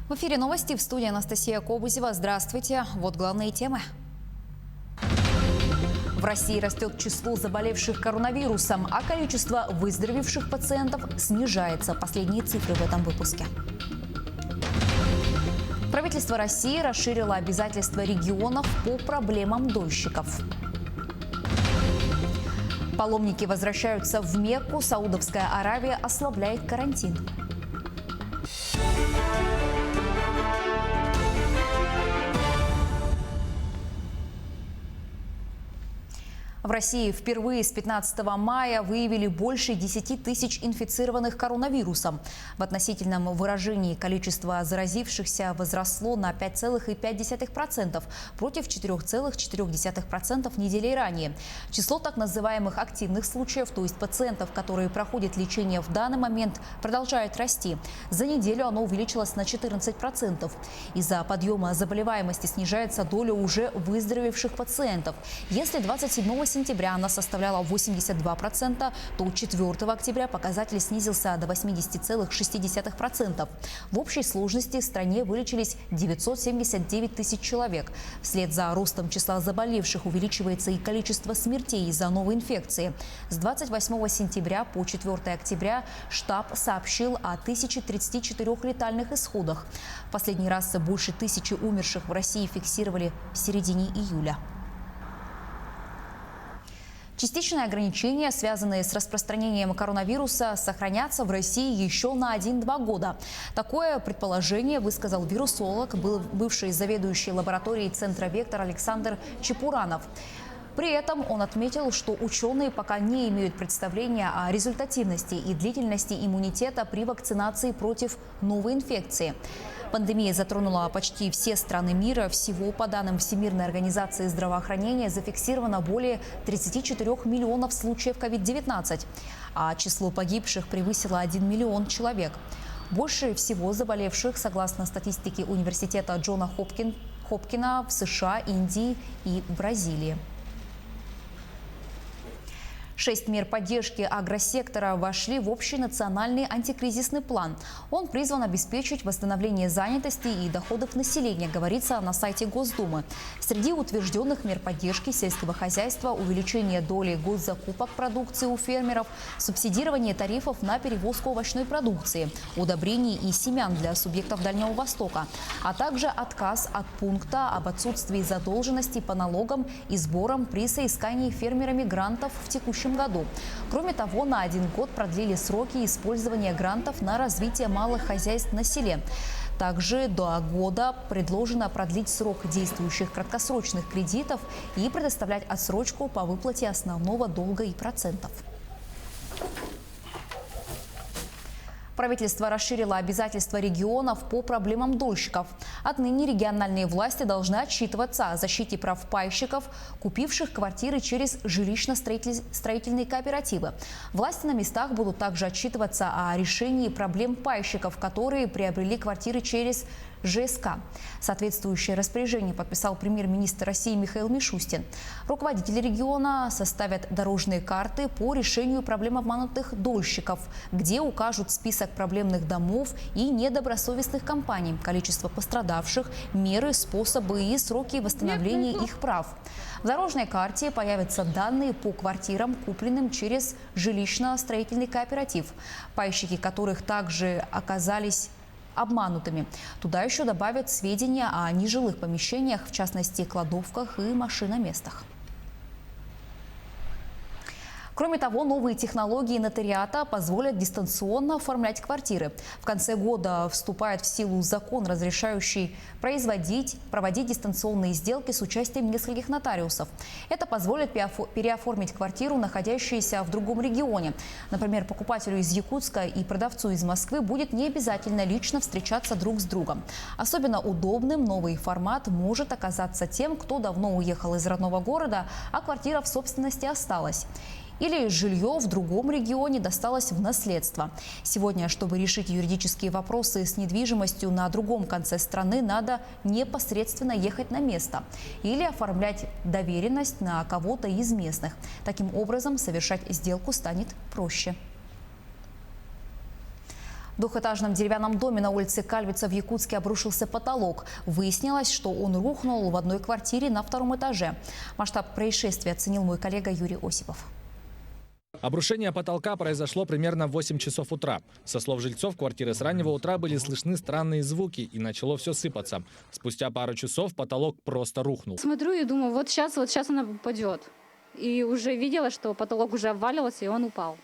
В эфире новости, в студии Анастасия Кобузева. Здравствуйте. Вот главные темы. В России растет число заболевших коронавирусом, а количество выздоровевших пациентов снижается. Последние цифры в этом выпуске. Правительство России расширило обязательства регионов по проблемам дольщиков. Паломники возвращаются в Мекку. Саудовская Аравия ослабляет карантин. В России впервые с 15 мая выявили больше 10 тысяч инфицированных коронавирусом. В относительном выражении количество заразившихся возросло на 5,5% против 4,4% недели ранее. Число так называемых активных случаев, то есть пациентов, которые проходят лечение в данный момент, продолжает расти. За неделю оно увеличилось на 14%. Из-за подъема заболеваемости снижается доля уже выздоровевших пациентов. Если 27 сентября она составляла 82%, то 4 октября показатель снизился до 80,6%. В общей сложности в стране вылечились 979 тысяч человек. Вслед за ростом числа заболевших увеличивается и количество смертей из-за новой инфекции. С 28 сентября по 4 октября штаб сообщил о 1034 летальных исходах. В последний раз больше 1000 умерших в России фиксировали в середине июля. Частичные ограничения, связанные с распространением коронавируса, сохранятся в России еще на 1-2 года. Такое предположение высказал вирусолог, бывший заведующий лабораторией Центра «Вектор» Александр Чепуранов. При этом он отметил, что ученые пока не имеют представления о результативности и длительности иммунитета при вакцинации против новой инфекции. Пандемия затронула почти все страны мира. Всего, по данным Всемирной организации здравоохранения, зафиксировано более 34 миллионов случаев COVID-19, а число погибших превысило 1 миллион человек. Больше всего заболевших, согласно статистике университета Джона Хопкина, в США, Индии и Бразилии. 6 мер поддержки агросектора вошли в общий национальный антикризисный план. Он призван обеспечить восстановление занятости и доходов населения, говорится на сайте Госдумы. Среди утвержденных мер поддержки сельского хозяйства – увеличение доли госзакупок продукции у фермеров, субсидирование тарифов на перевозку овощной продукции, удобрений и семян для субъектов Дальнего Востока, а также отказ от пункта об отсутствии задолженности по налогам и сборам при соискании фермерами грантов в текущем году. Кроме того, на 1 год продлили сроки использования грантов на развитие малых хозяйств на селе. Также до года предложено продлить срок действующих краткосрочных кредитов и предоставлять отсрочку по выплате основного долга и процентов. Правительство расширило обязательства регионов по проблемам дольщиков. Отныне региональные власти должны отчитываться о защите прав пайщиков, купивших квартиры через жилищно-строительные кооперативы. Власти на местах будут также отчитываться о решении проблем пайщиков, которые приобрели квартиры через ЖСК. Соответствующее распоряжение подписал премьер-министр России Михаил Мишустин. Руководители региона составят дорожные карты по решению проблем обманутых дольщиков, где укажут список проблемных домов и недобросовестных компаний, количество пострадавших, меры, способы и сроки восстановления их прав. В дорожной карте появятся данные по квартирам, купленным через жилищно-строительный кооператив, пайщики которых также оказались обманутыми. Туда еще добавят сведения о нежилых помещениях, в частности, кладовках и машиноместах. Кроме того, новые технологии нотариата позволят дистанционно оформлять квартиры. В конце года вступает в силу закон, разрешающий проводить дистанционные сделки с участием нескольких нотариусов. Это позволит переоформить квартиру, находящуюся в другом регионе. Например, покупателю из Якутска и продавцу из Москвы будет не обязательно лично встречаться друг с другом. Особенно удобным новый формат может оказаться тем, кто давно уехал из родного города, а квартира в собственности осталась. Или жилье в другом регионе досталось в наследство. Сегодня, чтобы решить юридические вопросы с недвижимостью на другом конце страны, надо непосредственно ехать на место или оформлять доверенность на кого-то из местных. Таким образом, совершать сделку станет проще. В двухэтажном деревянном доме на улице Кальвица в Якутске обрушился потолок. Выяснилось, что он рухнул в одной квартире на втором этаже. Масштаб происшествия оценил мой коллега Юрий Осипов. Обрушение потолка произошло примерно в 8 часов утра. Со слов жильцов квартиры, с раннего утра были слышны странные звуки и начало все сыпаться. Спустя пару часов потолок просто рухнул. Смотрю и думаю, вот сейчас она упадет. И уже видела, что потолок уже обваливался, и он упал.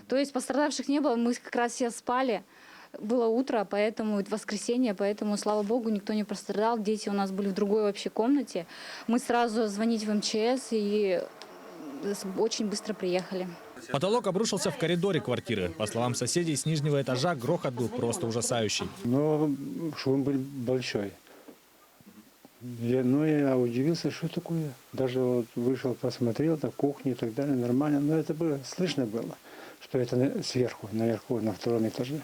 То есть пострадавших не было, мы как раз все спали. Было утро, поэтому воскресенье, поэтому, слава богу, никто не пострадал. Дети у нас были в другой вообще комнате. Мы сразу звонить в МЧС и очень быстро приехали. Потолок обрушился в коридоре квартиры. По словам соседей, с нижнего этажа грохот был просто ужасающий. Но шум был большой. Я удивился, что такое. Даже вот вышел, посмотрел, на кухне и так далее, нормально. Но это было, слышно было, что это сверху, наверху, на втором этаже.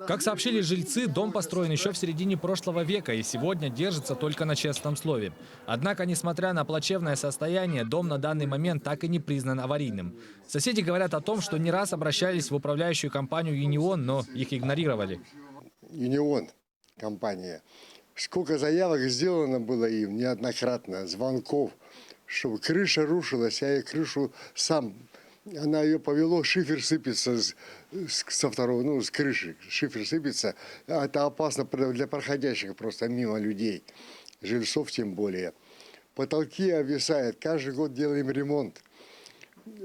Как сообщили жильцы, дом построен еще в середине прошлого века и сегодня держится только на честном слове. Однако, несмотря на плачевное состояние, дом на данный момент так и не признан аварийным. Соседи говорят о том, что не раз обращались в управляющую компанию «Юнион», но их игнорировали. «Юнион» компания. Сколько заявок сделано было им неоднократно, звонков, чтобы крыша рушилась, я крышу сам... Она ее повело, шифер сыпется со второго, с крыши. Шифер сыпется. Это опасно для проходящих просто мимо людей. Жильцов тем более. Потолки обвисают. Каждый год делаем ремонт.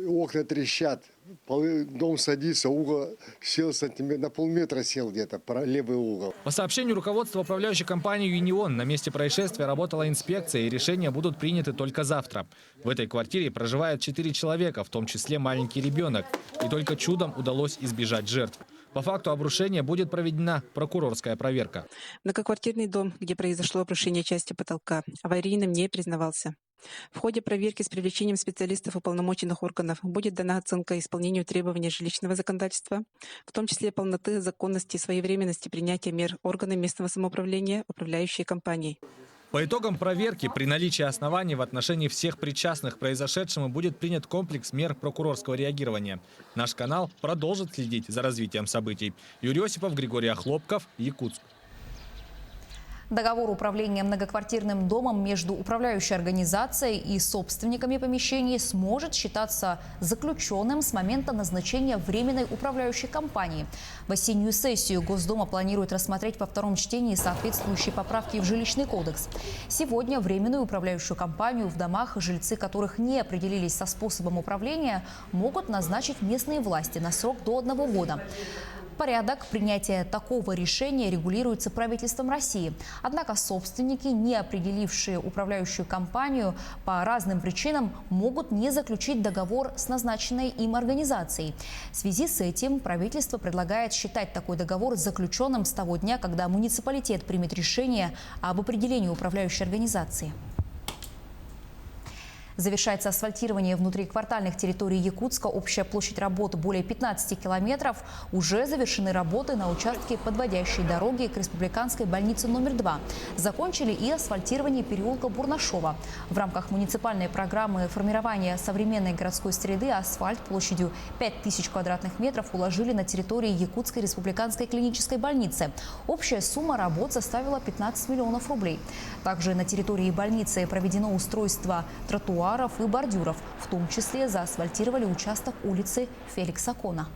Окна трещат. Дом садится, угол сел на полметра сел где-то, левый угол. По сообщению руководства управляющей компании «Юнион», на месте происшествия работала инспекция, и решения будут приняты только завтра. В этой квартире проживает 4 человека, в том числе маленький ребенок. И только чудом удалось избежать жертв. По факту обрушения будет проведена прокурорская проверка. Многоквартирный дом, где произошло обрушение части потолка, аварийным не признавался. В ходе проверки с привлечением специалистов уполномоченных органов будет дана оценка исполнению требований жилищного законодательства, в том числе полноты, законности и своевременности принятия мер органами местного самоуправления, управляющей компанией. По итогам проверки, при наличии оснований в отношении всех причастных к произошедшему будет принят комплекс мер прокурорского реагирования. Наш канал продолжит следить за развитием событий. Юрий Осипов, Григорий Охлопков, Якутск. Договор управления многоквартирным домом между управляющей организацией и собственниками помещений сможет считаться заключенным с момента назначения временной управляющей компании. В осеннюю сессию Госдума планирует рассмотреть во втором чтении соответствующие поправки в жилищный кодекс. Сегодня временную управляющую компанию в домах, жильцы которых не определились со способом управления, могут назначить местные власти на срок до 1 года. Порядок принятия такого решения регулируется правительством России. Однако собственники, не определившие управляющую компанию по разным причинам, могут не заключить договор с назначенной им организацией. В связи с этим правительство предлагает считать такой договор заключенным с того дня, когда муниципалитет примет решение об определении управляющей организации. Завершается асфальтирование внутриквартальных территорий Якутска. Общая площадь работ более 15 километров. Уже завершены работы на участке подводящей дороги к республиканской больнице номер 2. Закончили и асфальтирование переулка Бурнашова. В рамках муниципальной программы формирования современной городской среды асфальт площадью 5000 квадратных метров уложили на территории Якутской республиканской клинической больницы. Общая сумма работ составила 15 миллионов рублей. Также на территории больницы проведено устройство тротуаров и бордюров. В том числе заасфальтировали участок улицы Феликса Кона.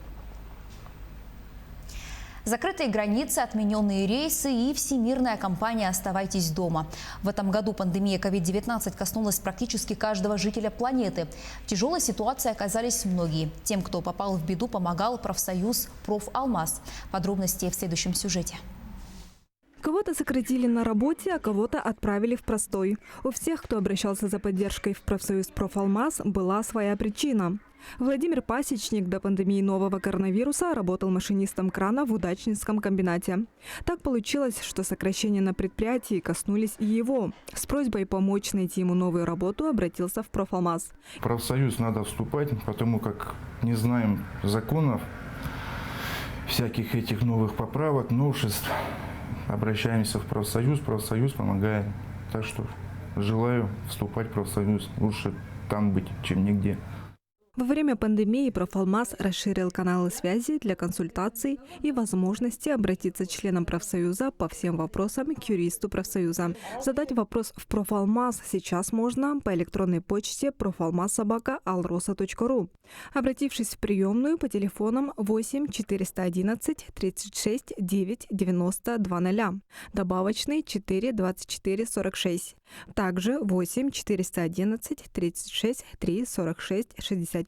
Закрытые границы, отмененные рейсы и всемирная кампания «Оставайтесь дома». В этом году пандемия COVID-19 коснулась практически каждого жителя планеты. В тяжелой ситуации оказались многие. Тем, кто попал в беду, помогал профсоюз «Профалмаз». Подробности в следующем сюжете. Кого-то сократили на работе, а кого-то отправили в простой. У всех, кто обращался за поддержкой в профсоюз «Профалмаз», была своя причина. Владимир Пасечник до пандемии нового коронавируса работал машинистом крана в удачнинском комбинате. Так получилось, что сокращения на предприятии коснулись и его. С просьбой помочь найти ему новую работу обратился в «Профалмаз». В профсоюз надо вступать, потому как не знаем законов, всяких этих новых поправок, новшеств. Обращаемся в профсоюз помогает. Так что желаю вступать в профсоюз. Лучше там быть, чем нигде. Во время пандемии Профалмаз расширил каналы связи для консультаций и возможности обратиться членам профсоюза по всем вопросам к юристу профсоюза. Задать вопрос в Профалмаз сейчас можно по электронной почте profalmaz@alrosa.ru, обратившись в приемную по телефонам 8 411 36 9 90 20, добавочный 4 24 46, также 8 411 36 3 46 64.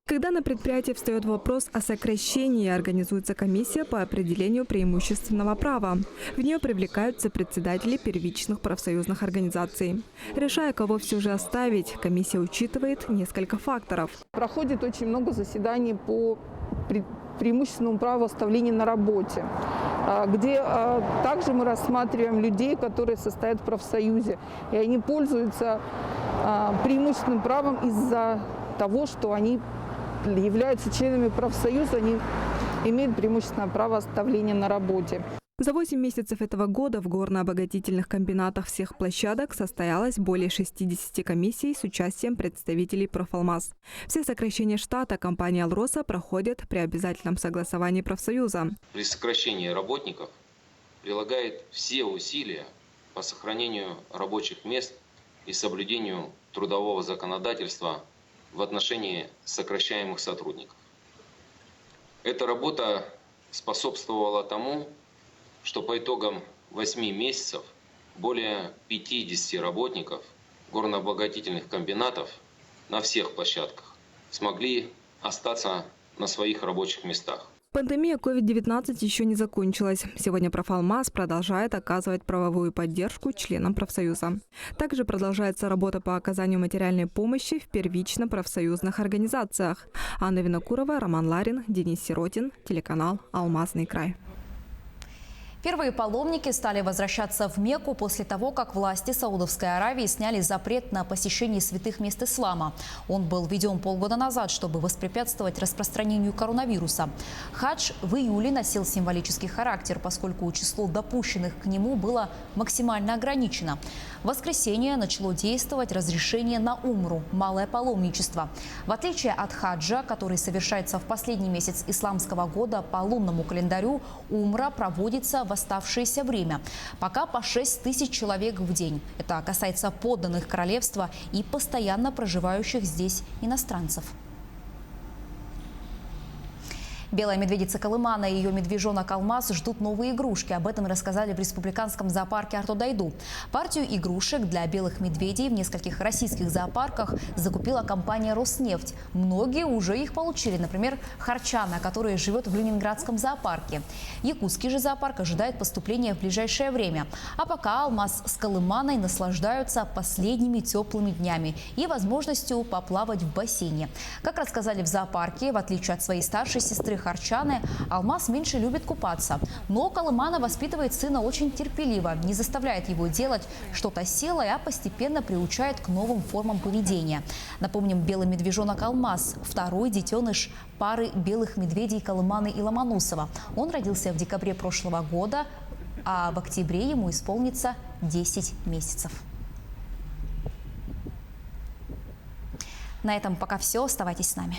Когда на предприятии встает вопрос о сокращении, организуется комиссия по определению преимущественного права. В нее привлекаются председатели первичных профсоюзных организаций. Решая, кого все же оставить, комиссия учитывает несколько факторов. Проходит очень много заседаний по преимущественному праву оставления на работе, где также мы рассматриваем людей, которые состоят в профсоюзе, и они пользуются преимущественным правом из-за того, что они являются членами профсоюза, они имеют преимущественное право оставления на работе. За 8 месяцев этого года в горно-обогатительных комбинатах всех площадок состоялось более 60 комиссий с участием представителей Профалмаз. Все сокращения штата компании «Алроса» проходят при обязательном согласовании профсоюза. При сокращении работников прилагает все усилия по сохранению рабочих мест и соблюдению трудового законодательства в отношении сокращаемых сотрудников. Эта работа способствовала тому, что по итогам 8 месяцев более 50 работников горно-обогатительных комбинатов на всех площадках смогли остаться на своих рабочих местах. Пандемия COVID-19 еще не закончилась. Сегодня Профалмаз продолжает оказывать правовую поддержку членам профсоюза. Также продолжается работа по оказанию материальной помощи в первично-профсоюзных организациях. Анна Винокурова, Роман Ларин, Денис Сиротин, телеканал «Алмазный край». Первые паломники стали возвращаться в Мекку после того, как власти Саудовской Аравии сняли запрет на посещение святых мест ислама. Он был введен полгода назад, чтобы воспрепятствовать распространению коронавируса. Хадж в июле носил символический характер, поскольку число допущенных к нему было максимально ограничено. В воскресенье начало действовать разрешение на умру – малое паломничество. В отличие от хаджа, который совершается в последний месяц исламского года по лунному календарю, умра проводится в оставшееся время. Пока по 6 тысяч человек в день. Это касается подданных королевства и постоянно проживающих здесь иностранцев. Белая медведица Колымана и ее медвежонок Алмаз ждут новые игрушки. Об этом рассказали в республиканском зоопарке Артодайду. Партию игрушек для белых медведей в нескольких российских зоопарках закупила компания «Роснефть». Многие уже их получили. Например, Харчана, которая живет в Ленинградском зоопарке. Якутский же зоопарк ожидает поступления в ближайшее время. А пока Алмаз с Колыманой наслаждаются последними теплыми днями и возможностью поплавать в бассейне. Как рассказали в зоопарке, в отличие от своей старшей сестры Харчаны, Алмаз меньше любит купаться. Но Колымана воспитывает сына очень терпеливо, не заставляет его делать что-то силой, а постепенно приучает к новым формам поведения. Напомним, белый медвежонок Алмаз – второй детеныш пары белых медведей Колыманы и Ломоносова. Он родился в декабре прошлого года, а в октябре ему исполнится 10 месяцев. На этом пока все. Оставайтесь с нами.